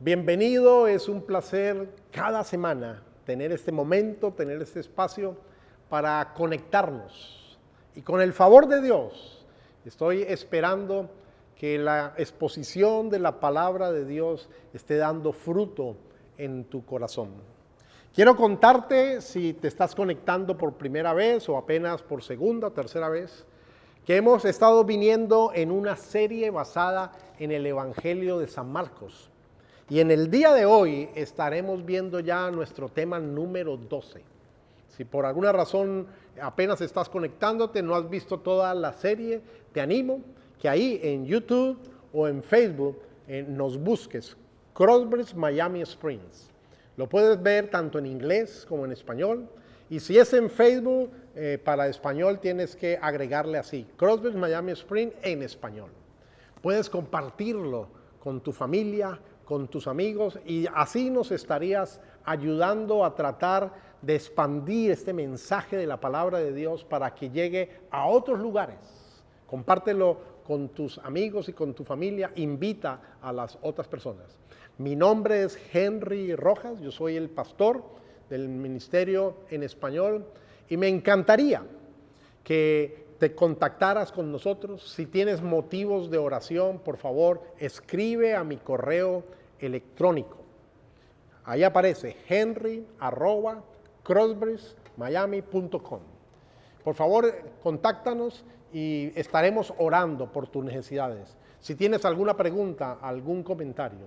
Bienvenido, es un placer cada semana tener este momento, tener este espacio para conectarnos. Y con el favor de Dios, estoy esperando que la exposición de la palabra de Dios esté dando fruto en tu corazón. Quiero contarte, si te estás conectando por primera vez o apenas por segunda o tercera vez, que hemos estado viniendo en una serie basada en el Evangelio de San Marcos. Y en el día de hoy estaremos viendo ya nuestro tema número 12. Si por alguna razón apenas estás conectándote, no has visto toda la serie, te animo que ahí en YouTube o en Facebook nos busques Crossbridge Miami Springs. Lo puedes ver tanto en inglés como en español. Y si es en Facebook, para español tienes que agregarle así, Crossbridge Miami Springs en español. Puedes compartirlo con tu familia, con tus amigos, y así nos estarías ayudando a tratar de expandir este mensaje de la palabra de Dios para que llegue a otros lugares. Compártelo con tus amigos y con tu familia, invita a las otras personas. Mi nombre es Henry Rojas, yo soy el pastor del ministerio en español y me encantaría que te contactaras con nosotros. Si tienes motivos de oración, por favor, escribe a mi correo electrónico. Ahí aparece henry@crossbridgemiami.com. Por favor, contáctanos y estaremos orando por tus necesidades. Si tienes alguna pregunta, algún comentario.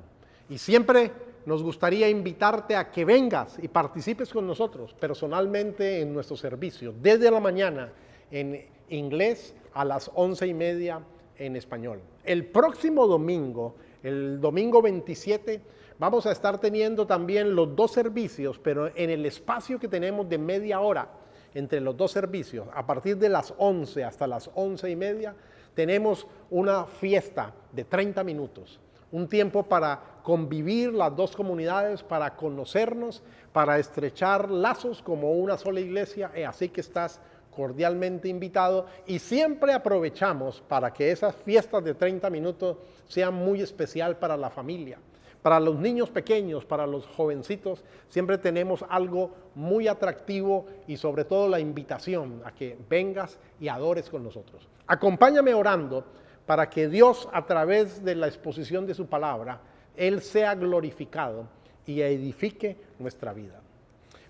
Y siempre nos gustaría invitarte a que vengas y participes con nosotros personalmente en nuestro servicio, desde la mañana en inglés a las 11:30 en español. El próximo domingo, el domingo 27, vamos a estar teniendo también los dos servicios, pero en el espacio que tenemos de media hora entre los dos servicios, a partir de las 11 hasta las 11:30, tenemos una fiesta de 30 minutos. Un tiempo para convivir las dos comunidades, para conocernos, para estrechar lazos como una sola iglesia, así que estás cordialmente invitado, y siempre aprovechamos para que esas fiestas de 30 minutos sean muy especial para la familia, para los niños pequeños, para los jovencitos. Siempre tenemos algo muy atractivo y sobre todo la invitación a que vengas y adores con nosotros. Acompáñame orando para que Dios, a través de la exposición de su palabra, Él sea glorificado y edifique nuestra vida.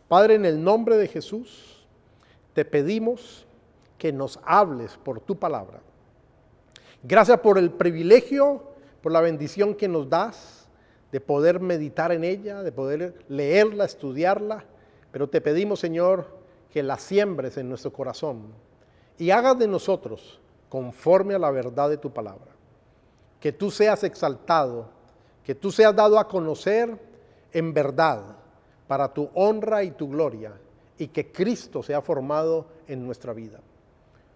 Padre, en el nombre de Jesús, te pedimos que nos hables por tu palabra. Gracias por el privilegio, por la bendición que nos das de poder meditar en ella, de poder leerla, estudiarla, pero te pedimos, Señor, que la siembres en nuestro corazón y hagas de nosotros conforme a la verdad de tu palabra. Que tú seas exaltado, que tú seas dado a conocer en verdad para tu honra y tu gloria, y que Cristo sea formado en nuestra vida.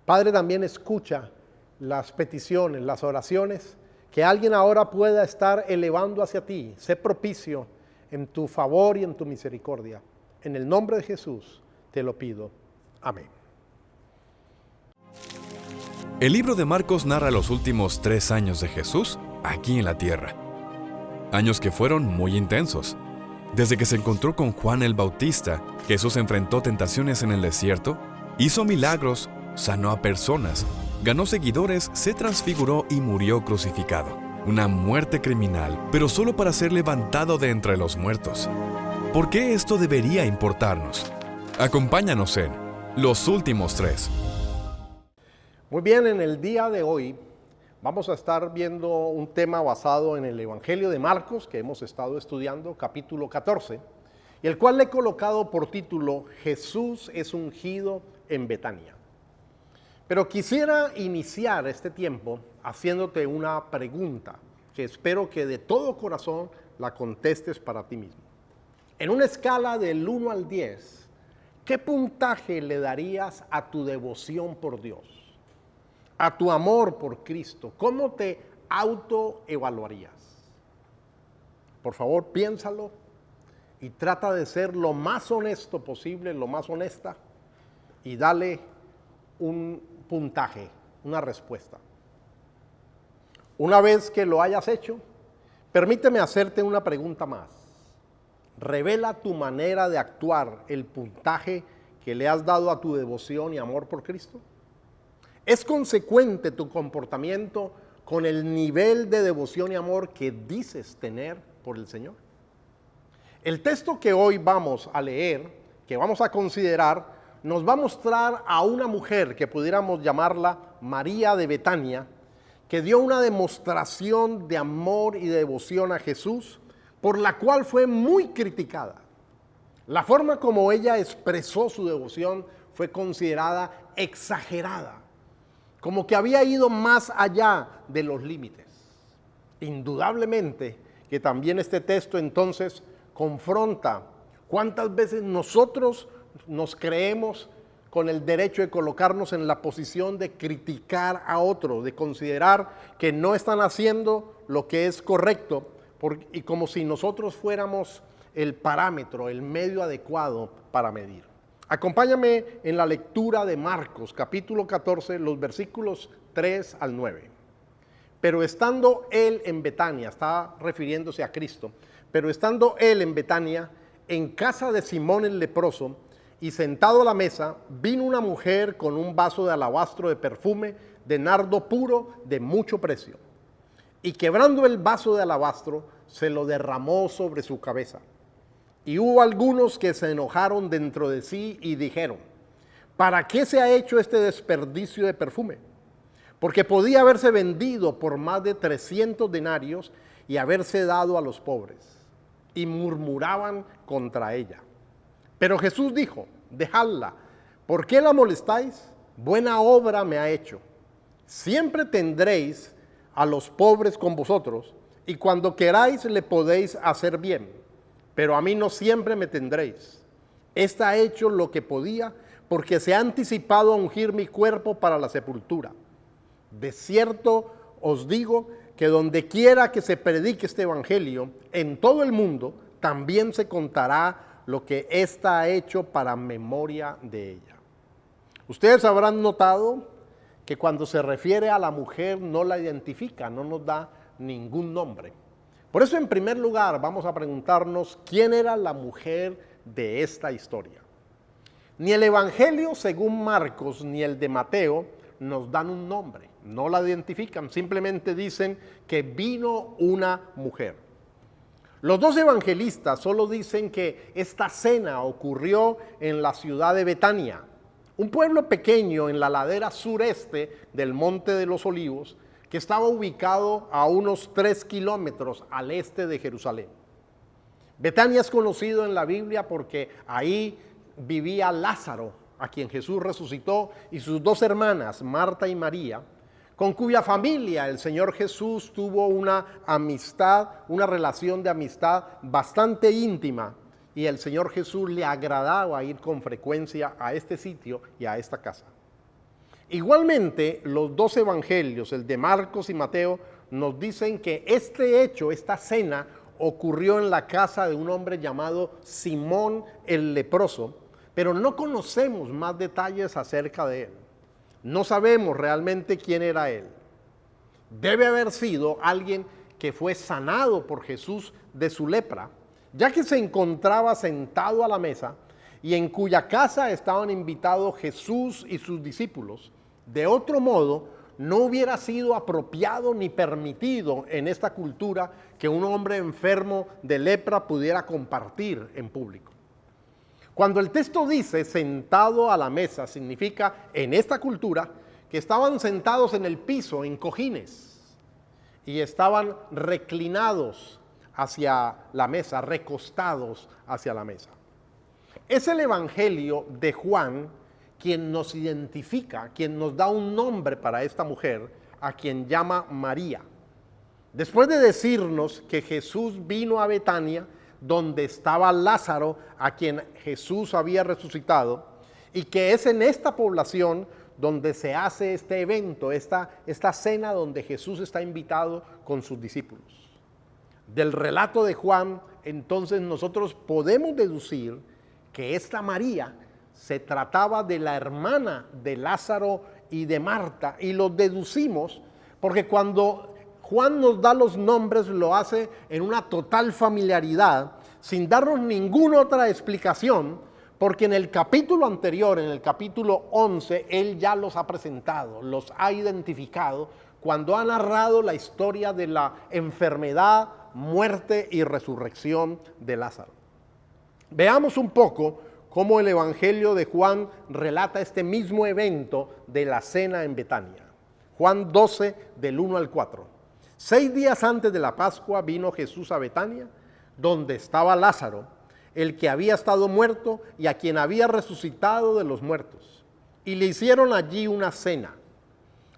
Padre, también escucha las peticiones, las oraciones que alguien ahora pueda estar elevando hacia ti. Sé propicio en tu favor y en tu misericordia. En el nombre de Jesús te lo pido. Amén. El libro de Marcos narra los últimos 3 años de Jesús aquí en la tierra. Años que fueron muy intensos. Desde que se encontró con Juan el Bautista, Jesús enfrentó tentaciones en el desierto, hizo milagros, sanó a personas, ganó seguidores, se transfiguró y murió crucificado. Una muerte criminal, pero solo para ser levantado de entre los muertos. ¿Por qué esto debería importarnos? Acompáñanos en Los Últimos 3. Muy bien, en el día de hoy vamos a estar viendo un tema basado en el Evangelio de Marcos, que hemos estado estudiando, capítulo 14, y el cual le he colocado por título Jesús es ungido en Betania. Pero quisiera iniciar este tiempo haciéndote una pregunta que espero que de todo corazón la contestes para ti mismo. En una escala del 1 al 10, ¿qué puntaje le darías a tu devoción por Dios? A tu amor por Cristo, ¿cómo te autoevaluarías? Por favor, piénsalo y trata de ser lo más honesto posible, lo más honesta, y dale un puntaje, una respuesta. Una vez que lo hayas hecho, Permíteme hacerte una pregunta más. ¿Revela tu manera de actuar el puntaje que le has dado a tu devoción y amor por Cristo? ¿Es consecuente tu comportamiento con el nivel de devoción y amor que dices tener por el Señor? El texto que hoy vamos a leer, que vamos a considerar, nos va a mostrar a una mujer que pudiéramos llamarla María de Betania, que dio una demostración de amor y de devoción a Jesús, por la cual fue muy criticada. La forma como ella expresó su devoción fue considerada exagerada, como que había ido más allá de los límites. Indudablemente que también este texto entonces confronta cuántas veces nosotros nos creemos con el derecho de colocarnos en la posición de criticar a otro, de considerar que no están haciendo lo que es correcto, y como si nosotros fuéramos el parámetro, el medio adecuado para medir. Acompáñame en la lectura de Marcos, capítulo 14, los versículos 3 al 9. Pero estando él en Betania, está refiriéndose a Cristo, pero estando él en Betania, en casa de Simón el leproso, y sentado a la mesa, vino una mujer con un vaso de alabastro de perfume de nardo puro de mucho precio. Y quebrando el vaso de alabastro, se lo derramó sobre su cabeza. Y hubo algunos que se enojaron dentro de sí y dijeron: ¿para qué se ha hecho este desperdicio de perfume? Porque podía haberse vendido por más de 300 denarios y haberse dado a los pobres. Y murmuraban contra ella. Pero Jesús dijo: dejadla, ¿por qué la molestáis? Buena obra me ha hecho. Siempre tendréis a los pobres con vosotros, y cuando queráis le podéis hacer bien, pero a mí no siempre me tendréis. Esta ha hecho lo que podía, porque se ha anticipado a ungir mi cuerpo para la sepultura. De cierto os digo que donde quiera que se predique este evangelio, en todo el mundo, también se contará lo que ésta ha hecho para memoria de ella. Ustedes habrán notado que cuando se refiere a la mujer no la identifica, no nos da ningún nombre. Por eso, en primer lugar, vamos a preguntarnos quién era la mujer de esta historia. Ni el Evangelio según Marcos ni el de Mateo nos dan un nombre, no la identifican, simplemente dicen que vino una mujer. Los dos evangelistas solo dicen que esta cena ocurrió en la ciudad de Betania, un pueblo pequeño en la ladera sureste del Monte de los Olivos, que estaba ubicado a unos 3 kilómetros al este de Jerusalén. Betania es conocido en la Biblia porque ahí vivía Lázaro, a quien Jesús resucitó, y sus 2 hermanas, Marta y María, con cuya familia el Señor Jesús tuvo una amistad, una relación de amistad bastante íntima, y el Señor Jesús le agradaba ir con frecuencia a este sitio y a esta casa. Igualmente, los 2 evangelios, el de Marcos y Mateo, nos dicen que este hecho, esta cena, ocurrió en la casa de un hombre llamado Simón el leproso, pero no conocemos más detalles acerca de él. No sabemos realmente quién era él. Debe haber sido alguien que fue sanado por Jesús de su lepra, ya que se encontraba sentado a la mesa y en cuya casa estaban invitados Jesús y sus discípulos. De otro modo, no hubiera sido apropiado ni permitido en esta cultura que un hombre enfermo de lepra pudiera compartir en público. Cuando el texto dice sentado a la mesa, significa en esta cultura que estaban sentados en el piso, en cojines, y estaban reclinados hacia la mesa, recostados hacia la mesa. Es el Evangelio de Juan quien nos identifica, quien nos da un nombre para esta mujer, a quien llama María. Después de decirnos que Jesús vino a Betania, donde estaba Lázaro, a quien Jesús había resucitado, y que es en esta población donde se hace este evento, esta cena donde Jesús está invitado con sus discípulos. Del relato de Juan, entonces nosotros podemos deducir que esta María se trataba de la hermana de Lázaro y de Marta, y lo deducimos porque cuando Juan nos da los nombres, lo hace en una total familiaridad, sin darnos ninguna otra explicación, porque en el capítulo anterior, en el capítulo 11, él ya los ha presentado, los ha identificado, cuando ha narrado la historia de la enfermedad, muerte y resurrección de Lázaro. Veamos un poco cómo el Evangelio de Juan relata este mismo evento de la cena en Betania. Juan 12, del 1 al 4. 6 días antes de la Pascua vino Jesús a Betania, donde estaba Lázaro, el que había estado muerto y a quien había resucitado de los muertos. Y le hicieron allí una cena.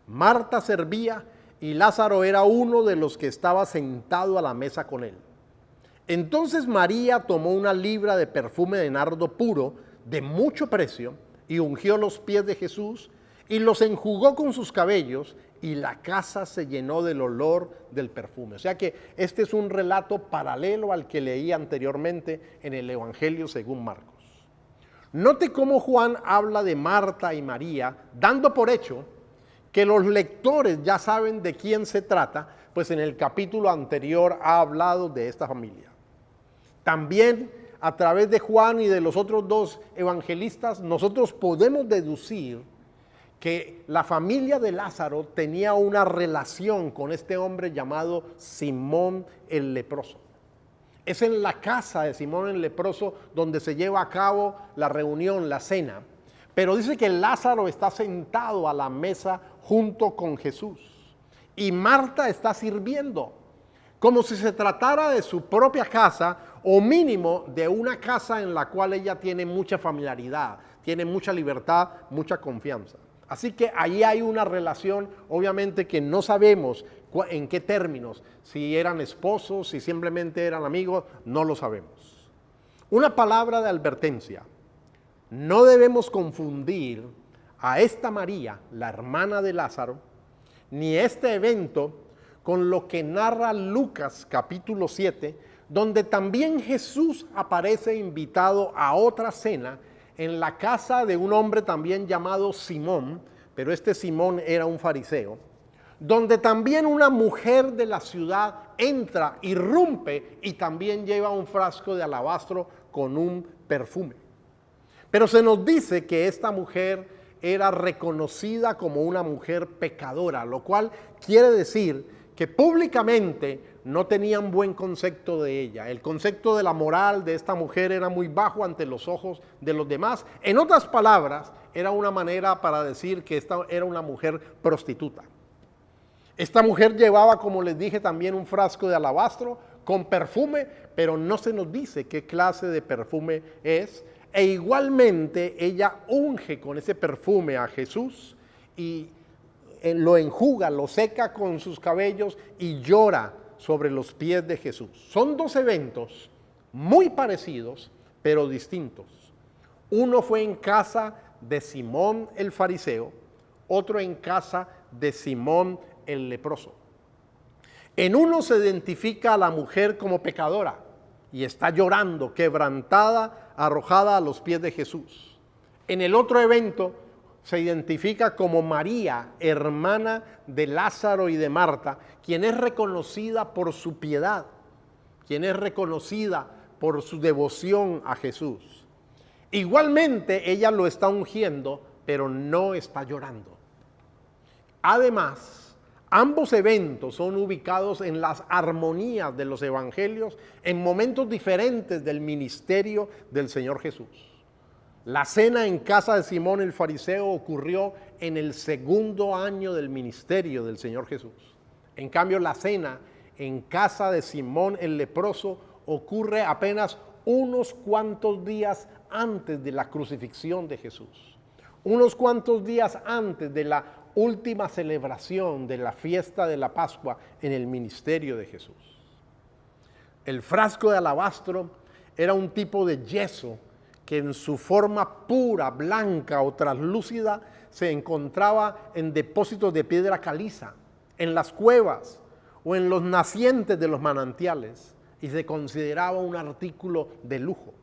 Marta servía y Lázaro era uno de los que estaba sentado a la mesa con él. Entonces María tomó una libra de perfume de nardo puro de mucho precio y ungió los pies de Jesús y los enjugó con sus cabellos, y la casa se llenó del olor del perfume. O sea que este es un relato paralelo al que leí anteriormente en el Evangelio según Marcos. Note cómo Juan habla de Marta y María, dando por hecho que los lectores ya saben de quién se trata, pues en el capítulo anterior ha hablado de esta familia. También a través de Juan y de los otros dos evangelistas, nosotros podemos deducir que la familia de Lázaro tenía una relación con este hombre llamado Simón el leproso. Es en la casa de Simón el leproso donde se lleva a cabo la reunión, la cena. Pero dice que Lázaro está sentado a la mesa junto con Jesús. Y Marta está sirviendo, como si se tratara de su propia casa, o mínimo de una casa en la cual ella tiene mucha familiaridad, tiene mucha libertad, mucha confianza. Así que ahí hay una relación, obviamente que no sabemos en qué términos, si eran esposos, si simplemente eran amigos, no lo sabemos. Una palabra de advertencia: no debemos confundir a esta María, la hermana de Lázaro, ni este evento con lo que narra Lucas capítulo 7, donde también Jesús aparece invitado a otra cena en la casa de un hombre también llamado Simón, pero este Simón era un fariseo, donde también una mujer de la ciudad entra, irrumpe y también lleva un frasco de alabastro con un perfume. Pero se nos dice que esta mujer era reconocida como una mujer pecadora, lo cual quiere decir que públicamente no tenían buen concepto de ella. El concepto de la moral de esta mujer era muy bajo ante los ojos de los demás. En otras palabras, era una manera para decir que esta era una mujer prostituta. Esta mujer llevaba, como les dije, también un frasco de alabastro con perfume, pero no se nos dice qué clase de perfume es. E igualmente ella unge con ese perfume a Jesús y lo enjuga, lo seca con sus cabellos y llora sobre los pies de Jesús. Son dos eventos muy parecidos, pero distintos. Uno fue en casa de Simón el fariseo, otro en casa de Simón el leproso. En uno se identifica a la mujer como pecadora y está llorando, quebrantada, arrojada a los pies de Jesús. En el otro evento se identifica como María, hermana de Lázaro y de Marta, quien es reconocida por su piedad, quien es reconocida por su devoción a Jesús. Igualmente ella lo está ungiendo, pero no está llorando. Además, ambos eventos son ubicados en las armonías de los evangelios en momentos diferentes del ministerio del Señor Jesús. La cena en casa de Simón el fariseo ocurrió en el 2º año del ministerio del Señor Jesús. En cambio, la cena en casa de Simón el leproso ocurre apenas unos cuantos días antes de la crucifixión de Jesús. Unos cuantos días antes de la última celebración de la fiesta de la Pascua en el ministerio de Jesús. El frasco de alabastro era un tipo de yeso que en su forma pura, blanca o translúcida se encontraba en depósitos de piedra caliza, en las cuevas o en los nacientes de los manantiales, y se consideraba un artículo de lujo.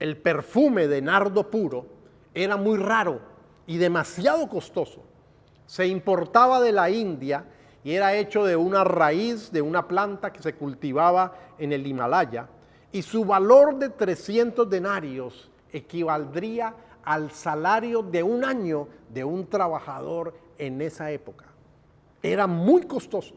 El perfume de nardo puro era muy raro y demasiado costoso. Se importaba de la India y era hecho de una raíz de una planta que se cultivaba en el Himalaya, y su valor de 300 denarios equivaldría al salario de un año de un trabajador en esa época. Era muy costoso.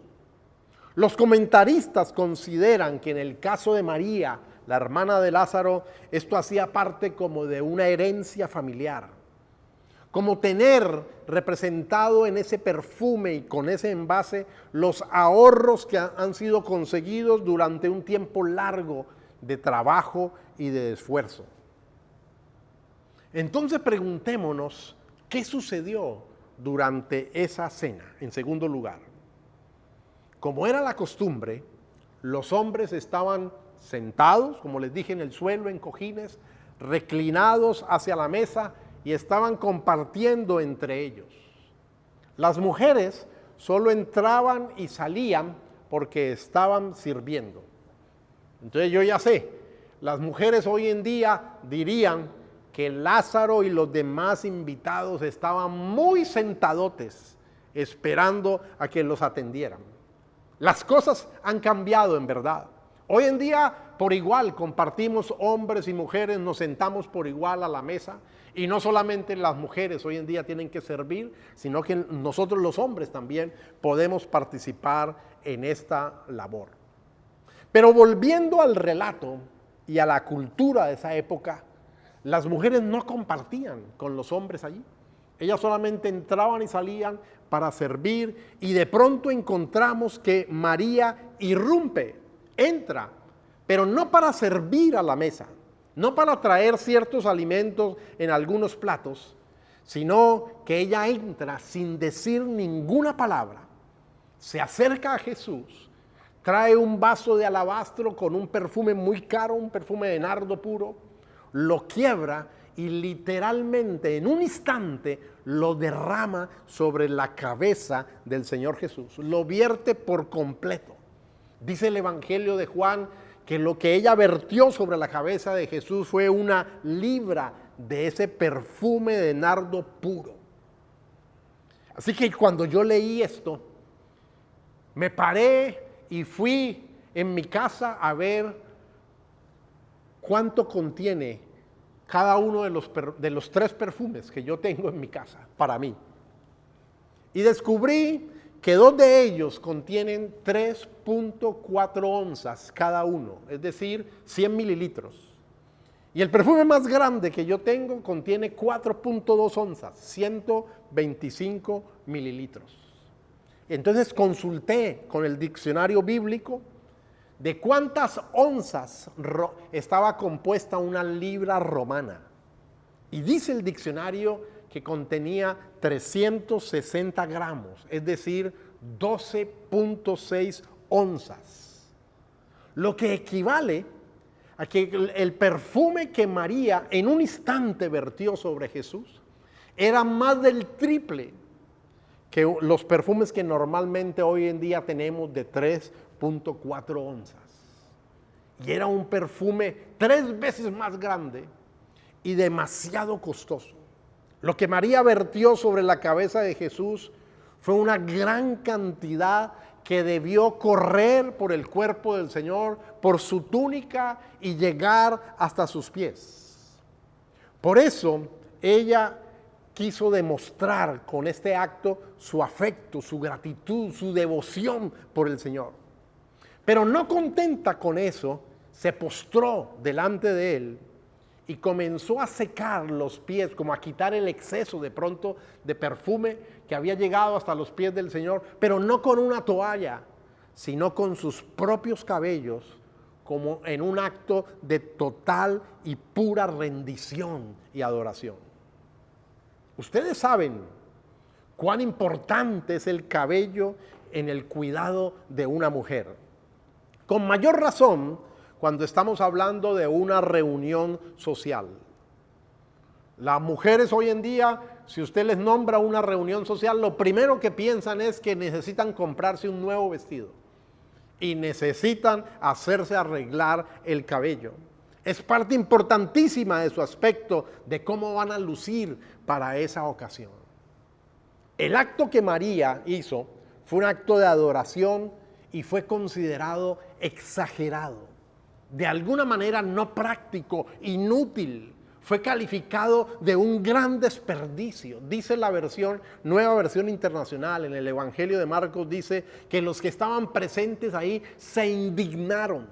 Los comentaristas consideran que en el caso de María, la hermana de Lázaro, esto hacía parte como de una herencia familiar, como tener representado en ese perfume y con ese envase los ahorros que han sido conseguidos durante un tiempo largo de trabajo y de esfuerzo. Entonces preguntémonos, ¿qué sucedió durante esa cena? En segundo lugar, como era la costumbre, los hombres estaban sentados, como les dije, en el suelo, en cojines, reclinados hacia la mesa y estaban compartiendo entre ellos. Las mujeres solo entraban y salían porque estaban sirviendo. Entonces yo ya sé, las mujeres hoy en día dirían que Lázaro y los demás invitados estaban muy sentadotes esperando a que los atendieran. Las cosas han cambiado en verdad. Hoy en día por igual compartimos, hombres y mujeres, nos sentamos por igual a la mesa, y no solamente las mujeres hoy en día tienen que servir, sino que nosotros los hombres también podemos participar en esta labor. Pero volviendo al relato y a la cultura de esa época, las mujeres no compartían con los hombres allí. Ellas solamente entraban y salían para servir, y de pronto encontramos que María irrumpe, entra, pero no para servir a la mesa, no para traer ciertos alimentos en algunos platos, sino que ella entra sin decir ninguna palabra, se acerca a Jesús, trae un vaso de alabastro con un perfume muy caro, un perfume de nardo puro, lo quiebra y literalmente en un instante lo derrama sobre la cabeza del Señor Jesús, lo vierte por completo. Dice el Evangelio de Juan que lo que ella vertió sobre la cabeza de Jesús fue 1 libra de ese perfume de nardo puro. Así que cuando yo leí esto, me paré y fui en mi casa a ver cuánto contiene cada uno de los 3 perfumes que yo tengo en mi casa para mí. Y descubrí que 2 de ellos contienen 3.4 onzas cada uno, es decir, 100 mililitros. Y el perfume más grande que yo tengo contiene 4.2 onzas, 125 mililitros. Entonces consulté con el diccionario bíblico de cuántas onzas estaba compuesta 1 libra romana. Y dice el diccionario que contenía 360 gramos, es decir, 12.6 onzas. Lo que equivale a que el perfume que María en un instante vertió sobre Jesús era más del triple que los perfumes que normalmente hoy en día tenemos de 3.4 onzas. Y era un perfume 3 veces más grande y demasiado costoso. Lo que María vertió sobre la cabeza de Jesús fue una gran cantidad que debió correr por el cuerpo del Señor, por su túnica y llegar hasta sus pies. Por eso ella quiso demostrar con este acto su afecto, su gratitud, su devoción por el Señor. Pero no contenta con eso, se postró delante de él y comenzó a secar los pies, como a quitar el exceso de pronto de perfume que había llegado hasta los pies del Señor, pero no con una toalla, sino con sus propios cabellos, como en un acto de total y pura rendición y adoración. Ustedes saben cuán importante es el cabello en el cuidado de una mujer. Con mayor razón cuando estamos hablando de una reunión social. Las mujeres hoy en día, si usted les nombra una reunión social, lo primero que piensan es que necesitan comprarse un nuevo vestido y necesitan hacerse arreglar el cabello. Es parte importantísima de su aspecto, de cómo van a lucir para esa ocasión. El acto que María hizo fue un acto de adoración y fue considerado exagerado, de alguna manera no práctico, inútil. Fue calificado de un gran desperdicio. Dice la nueva versión internacional, en el Evangelio de Marcos, dice que los que estaban presentes ahí se indignaron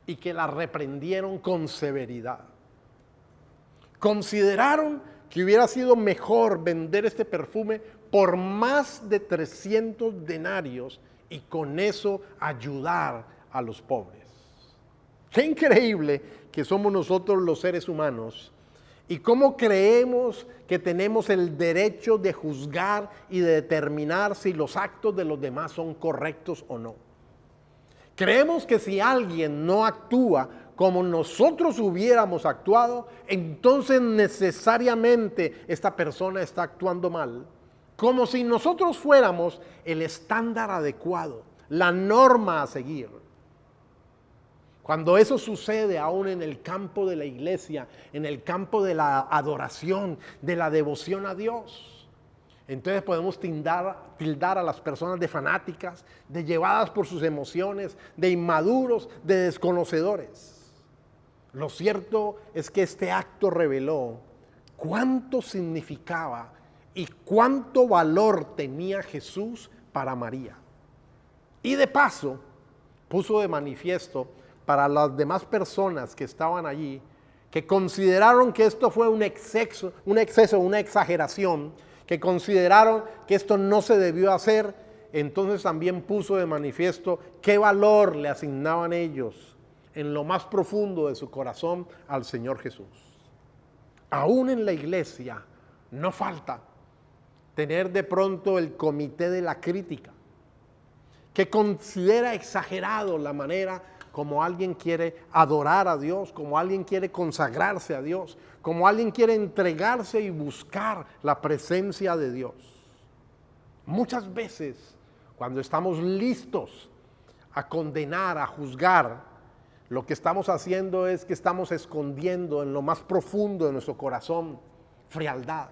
y que la reprendieron con severidad. Consideraron que hubiera sido mejor vender este perfume por más de 300 denarios y con eso ayudar a los pobres. Qué increíble que somos nosotros los seres humanos y cómo creemos que tenemos el derecho de juzgar y de determinar si los actos de los demás son correctos o no. Creemos que si alguien no actúa como nosotros hubiéramos actuado, entonces necesariamente esta persona está actuando mal, como si nosotros fuéramos el estándar adecuado, la norma a seguir. Cuando eso sucede aún en el campo de la iglesia, en el campo de la adoración, de la devoción a Dios, entonces podemos tildar a las personas de fanáticas, de llevadas por sus emociones, de inmaduros, de desconocedores. Lo cierto es que este acto reveló cuánto significaba y cuánto valor tenía Jesús para María. Y de paso, puso de manifiesto para las demás personas que estaban allí, que consideraron que esto fue un exceso, una exageración, que consideraron que esto no se debió hacer, entonces también puso de manifiesto qué valor le asignaban ellos en lo más profundo de su corazón al Señor Jesús. Aún en la iglesia no falta tener de pronto el comité de la crítica, que considera exagerado la manera como alguien quiere adorar a Dios, como alguien quiere consagrarse a Dios, como alguien quiere entregarse y buscar la presencia de Dios. Muchas veces, cuando estamos listos a condenar, a juzgar, lo que estamos haciendo es que estamos escondiendo en lo más profundo de nuestro corazón frialdad,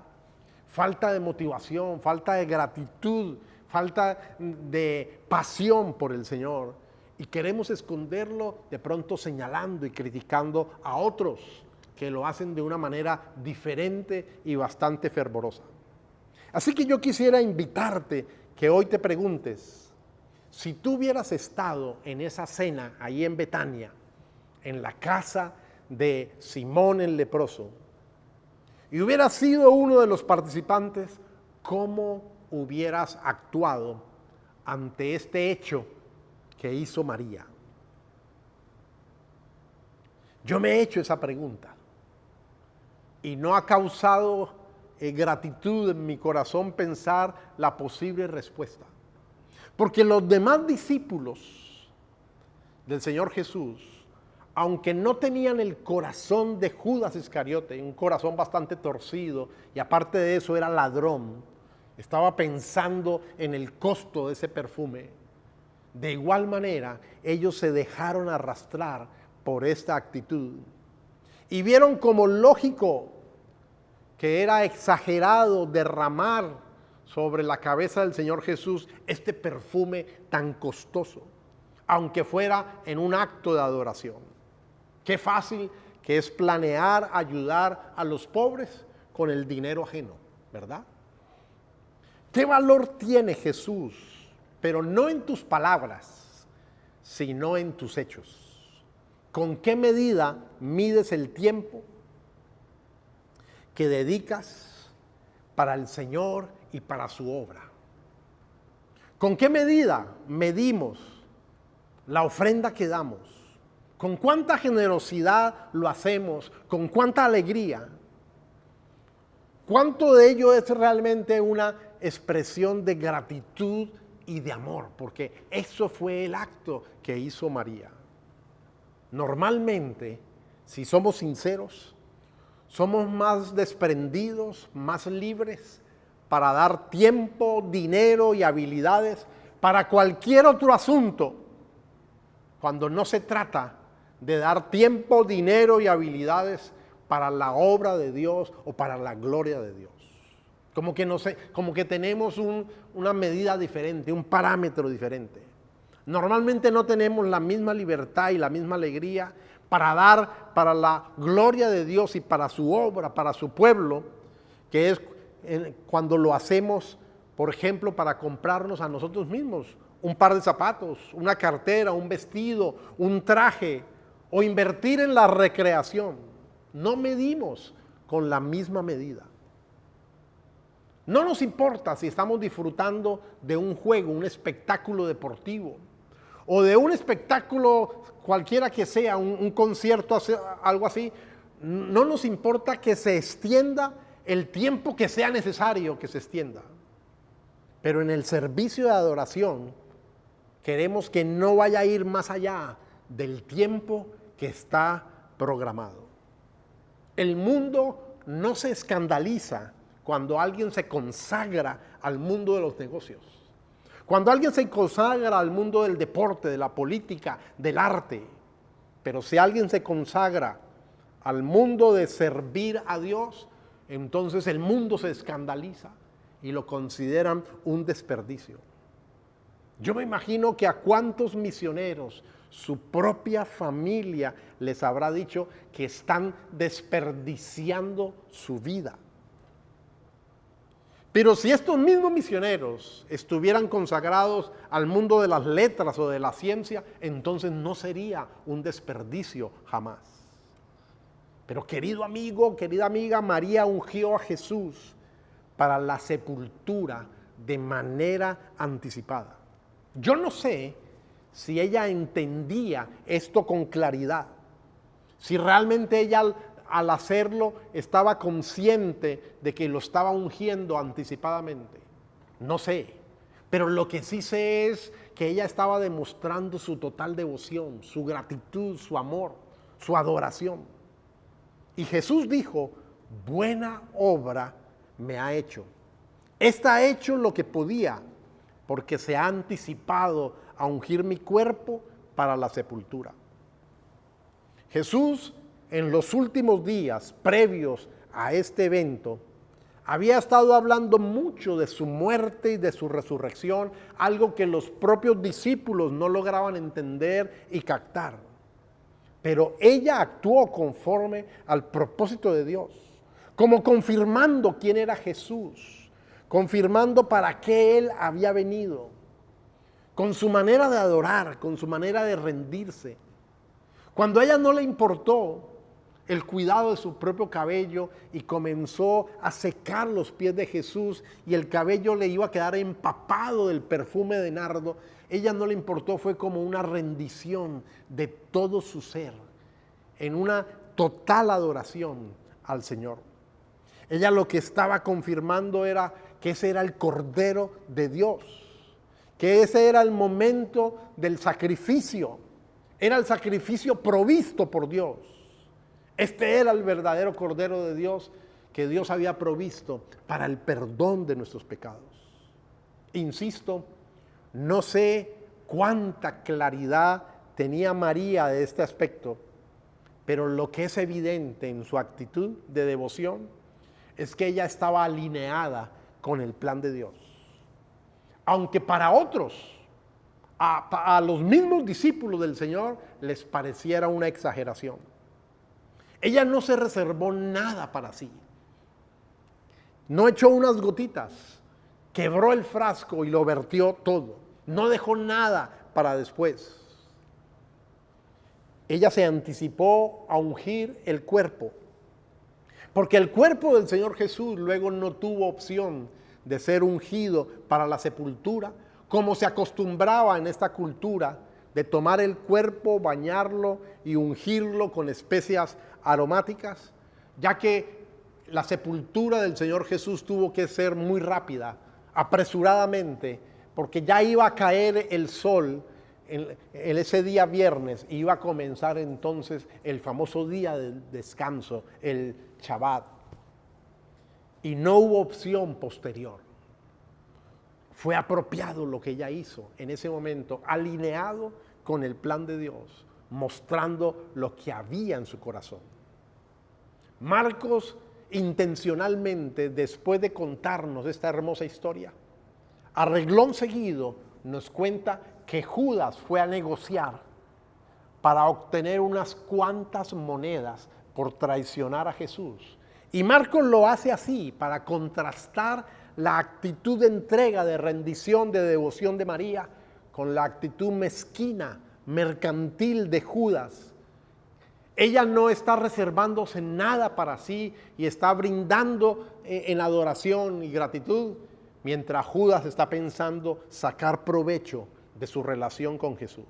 falta de motivación, falta de gratitud, falta de pasión por el Señor. Y queremos esconderlo de pronto señalando y criticando a otros que lo hacen de una manera diferente y bastante fervorosa. Así que yo quisiera invitarte que hoy te preguntes, si tú hubieras estado en esa cena ahí en Betania, en la casa de Simón el leproso, y hubieras sido uno de los participantes, ¿cómo hubieras actuado ante este hecho que hizo María? Yo me he hecho esa pregunta y no ha causado gratitud en mi corazón pensar la posible respuesta. Porque los demás discípulos del Señor Jesús, aunque no tenían el corazón de Judas Iscariote, un corazón bastante torcido, y aparte de eso era ladrón, estaba pensando en el costo de ese perfume. De igual manera, ellos se dejaron arrastrar por esta actitud y vieron como lógico que era exagerado derramar sobre la cabeza del Señor Jesús este perfume tan costoso, aunque fuera en un acto de adoración. Qué fácil que es planear ayudar a los pobres con el dinero ajeno, ¿verdad? ¿Qué valor tiene Jesús? Pero no en tus palabras, sino en tus hechos. ¿Con qué medida mides el tiempo que dedicas para el Señor y para su obra? ¿Con qué medida medimos la ofrenda que damos? ¿Con cuánta generosidad lo hacemos? ¿Con cuánta alegría? ¿Cuánto de ello es realmente una expresión de gratitud y de amor? Porque eso fue el acto que hizo María. Normalmente, si somos sinceros, somos más desprendidos, más libres para dar tiempo, dinero y habilidades para cualquier otro asunto, cuando no se trata de dar tiempo, dinero y habilidades para la obra de Dios o para la gloria de Dios. como que, no sé, como que tenemos una medida diferente, un parámetro diferente. Normalmente no tenemos la misma libertad y la misma alegría para dar para la gloria de Dios y para su obra, para su pueblo, que es cuando lo hacemos, por ejemplo, para comprarnos a nosotros mismos un par de zapatos, una cartera, un vestido, un traje, o invertir en la recreación. No medimos con la misma medida. No nos importa si estamos disfrutando de un juego, un espectáculo deportivo, o de un espectáculo cualquiera que sea, un concierto, algo así. No nos importa que se extienda el tiempo que sea necesario que se extienda. Pero en el servicio de adoración queremos que no vaya a ir más allá del tiempo que está programado. El mundo no se escandaliza cuando alguien se consagra al mundo de los negocios. Cuando alguien se consagra al mundo del deporte, de la política, del arte. Pero si alguien se consagra al mundo de servir a Dios, entonces el mundo se escandaliza y lo consideran un desperdicio. Yo me imagino que a cuántos misioneros su propia familia les habrá dicho que están desperdiciando su vida. Pero si estos mismos misioneros estuvieran consagrados al mundo de las letras o de la ciencia, entonces no sería un desperdicio jamás. Pero querido amigo, querida amiga, María ungió a Jesús para la sepultura de manera anticipada. Yo no sé si ella entendía esto con claridad, si realmente ella al hacerlo estaba consciente de que lo estaba ungiendo anticipadamente. No sé, pero lo que sí sé es que ella estaba demostrando su total devoción, su gratitud, su amor, su adoración. Y Jesús dijo, buena obra me ha hecho. Esta ha hecho lo que podía, porque se ha anticipado a ungir mi cuerpo para la sepultura. Jesús, en los últimos días previos a este evento, había estado hablando mucho de su muerte y de su resurrección, algo que los propios discípulos no lograban entender y captar. Pero ella actuó conforme al propósito de Dios, como confirmando quién era Jesús, confirmando para qué Él había venido, con su manera de adorar, con su manera de rendirse. Cuando a ella no le importó el cuidado de su propio cabello y comenzó a secar los pies de Jesús y el cabello le iba a quedar empapado del perfume de nardo, ella no le importó, fue como una rendición de todo su ser, en una total adoración al Señor. Ella lo que estaba confirmando era que ese era el Cordero de Dios, que ese era el momento del sacrificio, era el sacrificio provisto por Dios. Este era el verdadero Cordero de Dios que Dios había provisto para el perdón de nuestros pecados. Insisto, no sé cuánta claridad tenía María de este aspecto, pero lo que es evidente en su actitud de devoción es que ella estaba alineada con el plan de Dios. Aunque para otros, a los mismos discípulos del Señor, les pareciera una exageración. Ella no se reservó nada para sí. No echó unas gotitas, quebró el frasco y lo vertió todo. No dejó nada para después. Ella se anticipó a ungir el cuerpo, porque el cuerpo del Señor Jesús luego no tuvo opción de ser ungido para la sepultura, como se acostumbraba en esta cultura de tomar el cuerpo, bañarlo y ungirlo con especias aromáticas, ya que la sepultura del Señor Jesús tuvo que ser muy rápida, apresuradamente, porque ya iba a caer el sol en ese día viernes y iba a comenzar entonces el famoso día de descanso, el Shabbat. Y no hubo opción posterior. Fue apropiado lo que ella hizo en ese momento, alineado con el plan de Dios, mostrando lo que había en su corazón. Marcos intencionalmente, después de contarnos esta hermosa historia, a reglón seguido nos cuenta que Judas fue a negociar para obtener unas cuantas monedas por traicionar a Jesús. Y Marcos lo hace así para contrastar la actitud de entrega, de rendición, de devoción de María con la actitud mezquina, mercantil de Judas. Ella no está reservándose nada para sí y está brindando en adoración y gratitud, mientras Judas está pensando sacar provecho de su relación con Jesús.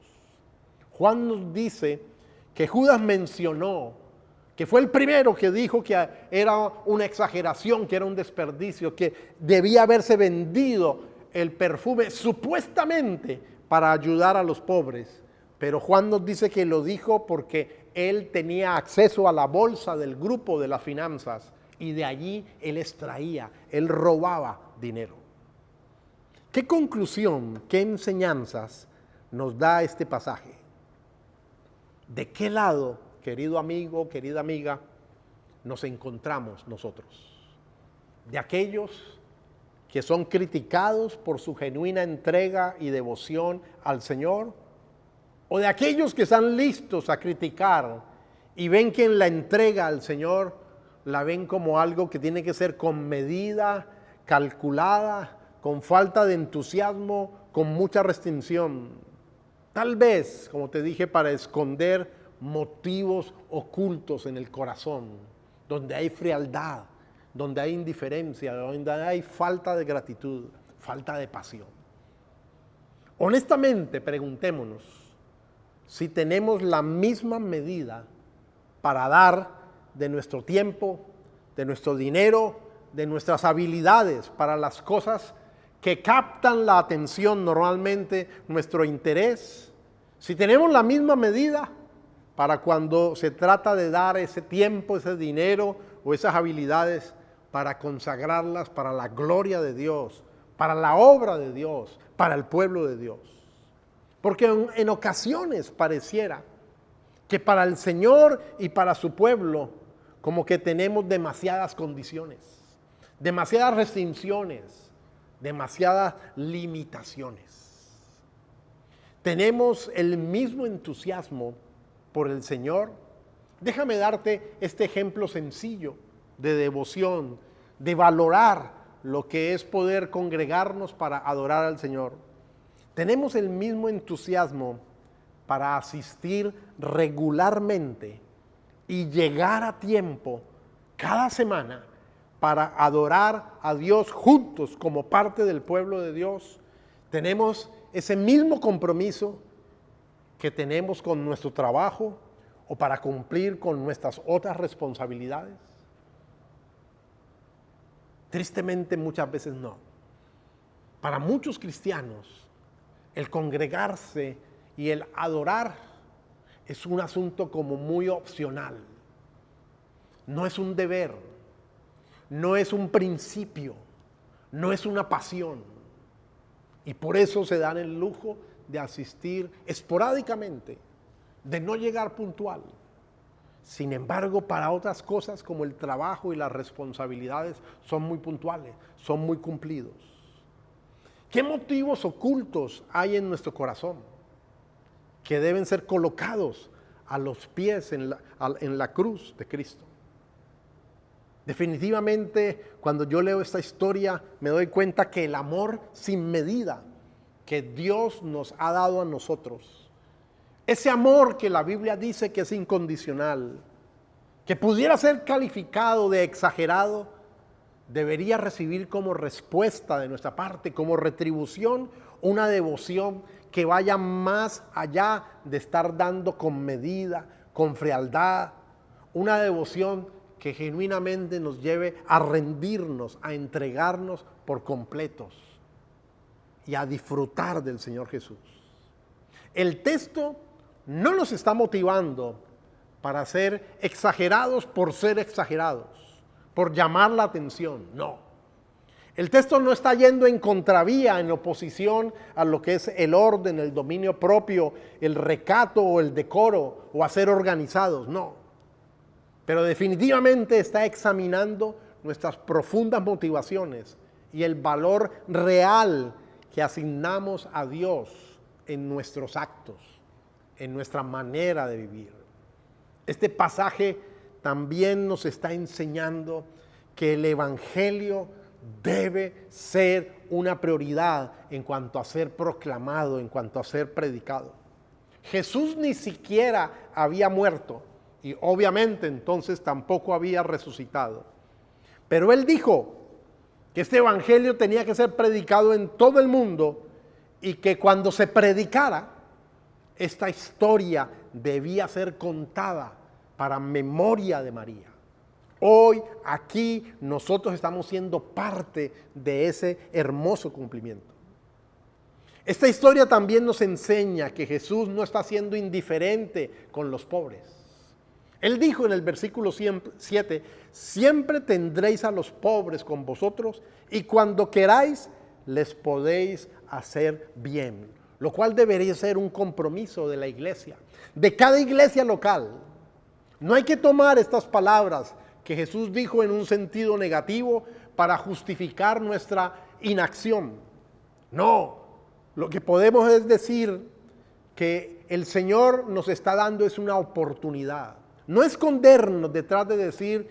Juan nos dice que Judas mencionó, que fue el primero que dijo que era una exageración, que era un desperdicio, que debía haberse vendido el perfume supuestamente para ayudar a los pobres. Pero Juan nos dice que lo dijo porque él tenía acceso a la bolsa del grupo de las finanzas y de allí él extraía, él robaba dinero. ¿Qué conclusión, qué enseñanzas nos da este pasaje? ¿De qué lado, querido amigo, querida amiga, nos encontramos nosotros? ¿De aquellos que son criticados por su genuina entrega y devoción al Señor? ¿O de aquellos que están listos a criticar y ven que en la entrega al Señor la ven como algo que tiene que ser con medida, calculada, con falta de entusiasmo, con mucha restricción? Tal vez, como te dije, para esconder motivos ocultos en el corazón, donde hay frialdad, donde hay indiferencia, donde hay falta de gratitud, falta de pasión. Honestamente, preguntémonos si tenemos la misma medida para dar de nuestro tiempo, de nuestro dinero, de nuestras habilidades para las cosas que captan la atención normalmente, nuestro interés. Si tenemos la misma medida para cuando se trata de dar ese tiempo, ese dinero o esas habilidades para consagrarlas para la gloria de Dios, para la obra de Dios, para el pueblo de Dios. Porque en ocasiones pareciera que para el Señor y para su pueblo como que tenemos demasiadas condiciones, demasiadas restricciones, demasiadas limitaciones. ¿Tenemos el mismo entusiasmo por el Señor? Déjame darte este ejemplo sencillo de devoción, de valorar lo que es poder congregarnos para adorar al Señor. ¿Tenemos el mismo entusiasmo para asistir regularmente y llegar a tiempo cada semana para adorar a Dios juntos como parte del pueblo de Dios? ¿Tenemos ese mismo compromiso que tenemos con nuestro trabajo o para cumplir con nuestras otras responsabilidades? Tristemente muchas veces no. Para muchos cristianos, el congregarse y el adorar es un asunto como muy opcional. No es un deber, no es un principio, no es una pasión. Y por eso se dan el lujo de asistir esporádicamente, de no llegar puntual. Sin embargo, para otras cosas como el trabajo y las responsabilidades son muy puntuales, son muy cumplidos. ¿Qué motivos ocultos hay en nuestro corazón que deben ser colocados a los pies en la cruz de Cristo? Definitivamente, cuando yo leo esta historia, me doy cuenta que el amor sin medida que Dios nos ha dado a nosotros, ese amor que la Biblia dice que es incondicional, que pudiera ser calificado de exagerado, debería recibir como respuesta de nuestra parte, como retribución, una devoción que vaya más allá de estar dando con medida, con frialdad, una devoción que genuinamente nos lleve a rendirnos, a entregarnos por completos y a disfrutar del Señor Jesús. El texto no nos está motivando para ser exagerados por ser exagerados, por llamar la atención, no. El texto no está yendo en contravía, en oposición a lo que es el orden, el dominio propio, el recato o el decoro o a ser organizados, no. pero definitivamente está examinando nuestras profundas motivaciones y el valor real que asignamos a Dios en nuestros actos, en nuestra manera de vivir. Este pasaje también nos está enseñando que el Evangelio debe ser una prioridad en cuanto a ser proclamado, en cuanto a ser predicado. Jesús ni siquiera había muerto y obviamente entonces tampoco había resucitado. Pero Él dijo que este Evangelio tenía que ser predicado en todo el mundo y que cuando se predicara, esta historia debía ser contada para memoria de María. Hoy aquí nosotros estamos siendo parte de ese hermoso cumplimiento. Esta historia también nos enseña que Jesús no está siendo indiferente con los pobres. Él dijo en el versículo 7, siempre tendréis a los pobres con vosotros y cuando queráis les podéis hacer bien, lo cual debería ser un compromiso de la iglesia, de cada iglesia local. No hay que tomar estas palabras que Jesús dijo en un sentido negativo para justificar nuestra inacción. No, lo que podemos es decir que el Señor nos está dando es una oportunidad. No escondernos detrás de decir,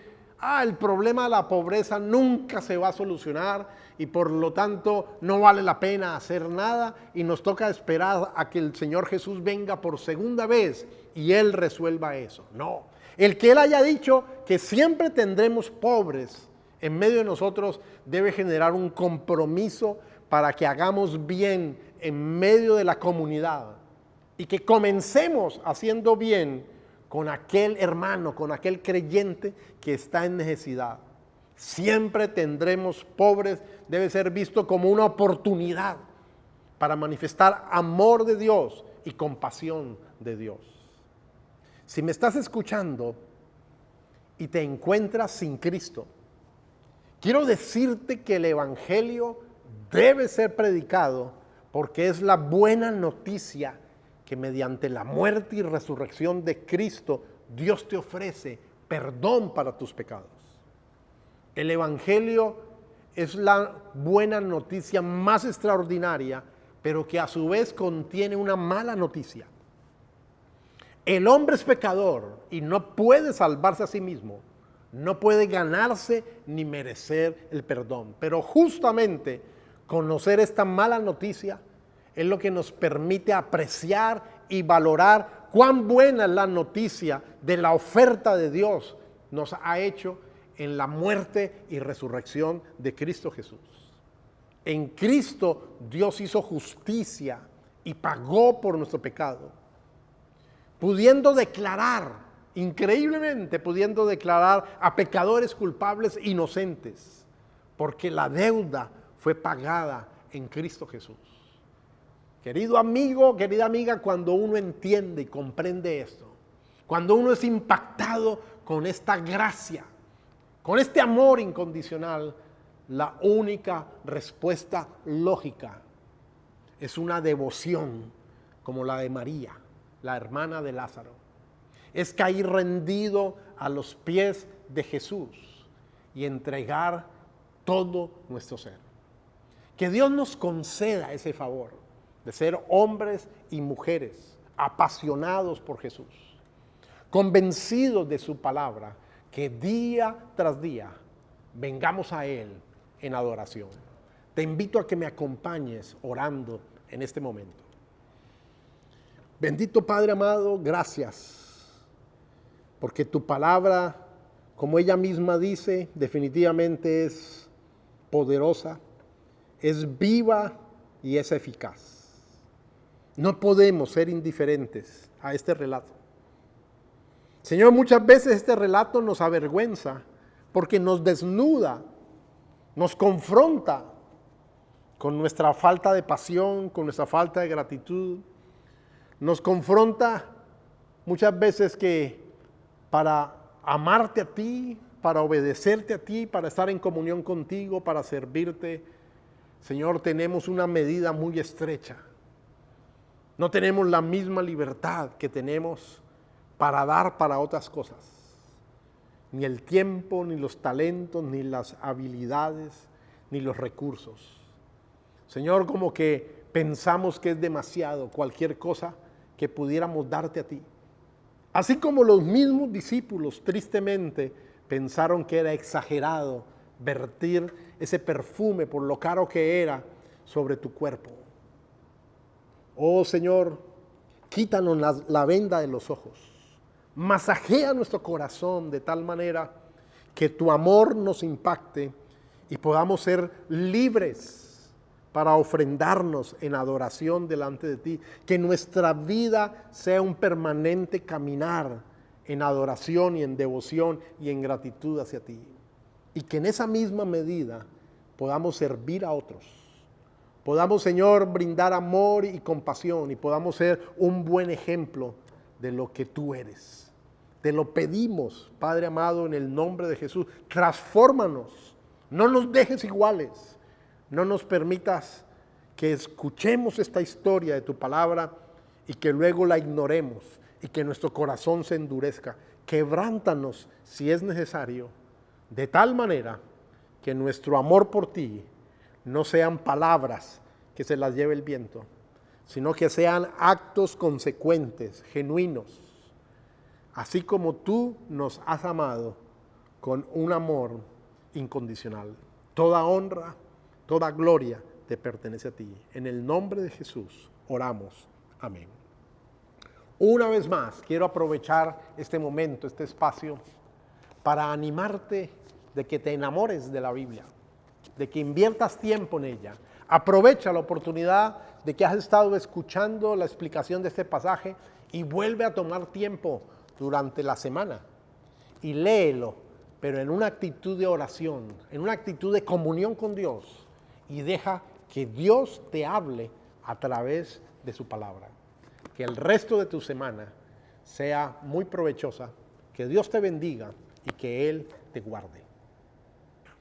el problema de la pobreza nunca se va a solucionar y por lo tanto no vale la pena hacer nada y nos toca esperar a que el Señor Jesús venga por segunda vez y Él resuelva eso. No. El que Él haya dicho que siempre tendremos pobres en medio de nosotros debe generar un compromiso para que hagamos bien en medio de la comunidad y que comencemos haciendo bien con aquel hermano, con aquel creyente que está en necesidad. Siempre tendremos pobres, debe ser visto como una oportunidad para manifestar amor de Dios y compasión de Dios. Si me estás escuchando y te encuentras sin Cristo, quiero decirte que el Evangelio debe ser predicado porque es la buena noticia que mediante la muerte y resurrección de Cristo, Dios te ofrece perdón para tus pecados. El Evangelio es la buena noticia más extraordinaria, pero que a su vez contiene una mala noticia. El hombre es pecador y no puede salvarse a sí mismo, no puede ganarse ni merecer el perdón. Pero justamente conocer esta mala noticia es lo que nos permite apreciar y valorar cuán buena es la noticia de la oferta de Dios nos ha hecho en la muerte y resurrección de Cristo Jesús. En Cristo Dios hizo justicia y pagó por nuestro pecado, pudiendo declarar, increíblemente pudiendo declarar a pecadores culpables inocentes, porque la deuda fue pagada en Cristo Jesús. Querido amigo, querida amiga, cuando uno entiende y comprende esto, cuando uno es impactado con esta gracia, con este amor incondicional, la única respuesta lógica es una devoción como la de María, la hermana de Lázaro. Es caer rendido a los pies de Jesús y entregar todo nuestro ser. Que Dios nos conceda ese favor de ser hombres y mujeres apasionados por Jesús, convencidos de su palabra, que día tras día vengamos a Él en adoración. Te invito a que me acompañes orando en este momento. Bendito Padre amado, gracias, porque tu palabra, como ella misma dice, definitivamente es poderosa, es viva y es eficaz. No podemos ser indiferentes a este relato. Señor, muchas veces este relato nos avergüenza porque nos desnuda, nos confronta con nuestra falta de pasión, con nuestra falta de gratitud. Nos confronta muchas veces que para amarte a ti, para obedecerte a ti, para estar en comunión contigo, para servirte, Señor, tenemos una medida muy estrecha. No tenemos la misma libertad que tenemos para dar para otras cosas. ni el tiempo, ni los talentos, ni las habilidades, ni los recursos. Señor, como que pensamos que es demasiado cualquier cosa que pudiéramos darte a ti. Así como los mismos discípulos tristemente pensaron que era exagerado vertir ese perfume por lo caro que era sobre tu cuerpo. Oh Señor, quítanos la venda de los ojos, masajea nuestro corazón de tal manera que tu amor nos impacte y podamos ser libres para ofrendarnos en adoración delante de ti, que nuestra vida sea un permanente caminar en adoración y en devoción y en gratitud hacia ti, y que en esa misma medida podamos servir a otros. Podamos, Señor, brindar amor y compasión y podamos ser un buen ejemplo de lo que tú eres. Te lo pedimos, Padre amado, en el nombre de Jesús. Transfórmanos, no nos dejes iguales, no nos permitas que escuchemos esta historia de tu palabra y que luego la ignoremos y que nuestro corazón se endurezca. Quebrántanos si es necesario, de tal manera que nuestro amor por ti no sean palabras que se las lleve el viento, sino que sean actos consecuentes, genuinos, así como tú nos has amado con un amor incondicional. Toda honra, toda gloria te pertenece a ti. En el nombre de Jesús oramos. Amén. Una vez más, quiero aprovechar este momento, este espacio, para animarte de que te enamores de la Biblia, de que inviertas tiempo en ella. Aprovecha la oportunidad de que has estado escuchando la explicación de este pasaje y vuelve a tomar tiempo durante la semana y léelo, pero en una actitud de oración, en una actitud de comunión con Dios, y deja que Dios te hable a través de su palabra. Que el resto de tu semana sea muy provechosa, que Dios te bendiga y que Él te guarde.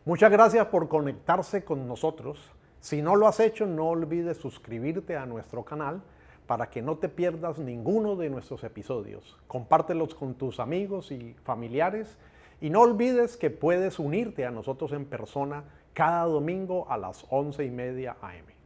Muchas gracias por conectarse con nosotros. Si no lo has hecho, no olvides suscribirte a nuestro canal para que no te pierdas ninguno de nuestros episodios. Compártelos con tus amigos y familiares y no olvides que puedes unirte a nosotros en persona cada domingo a las 11:30 a.m.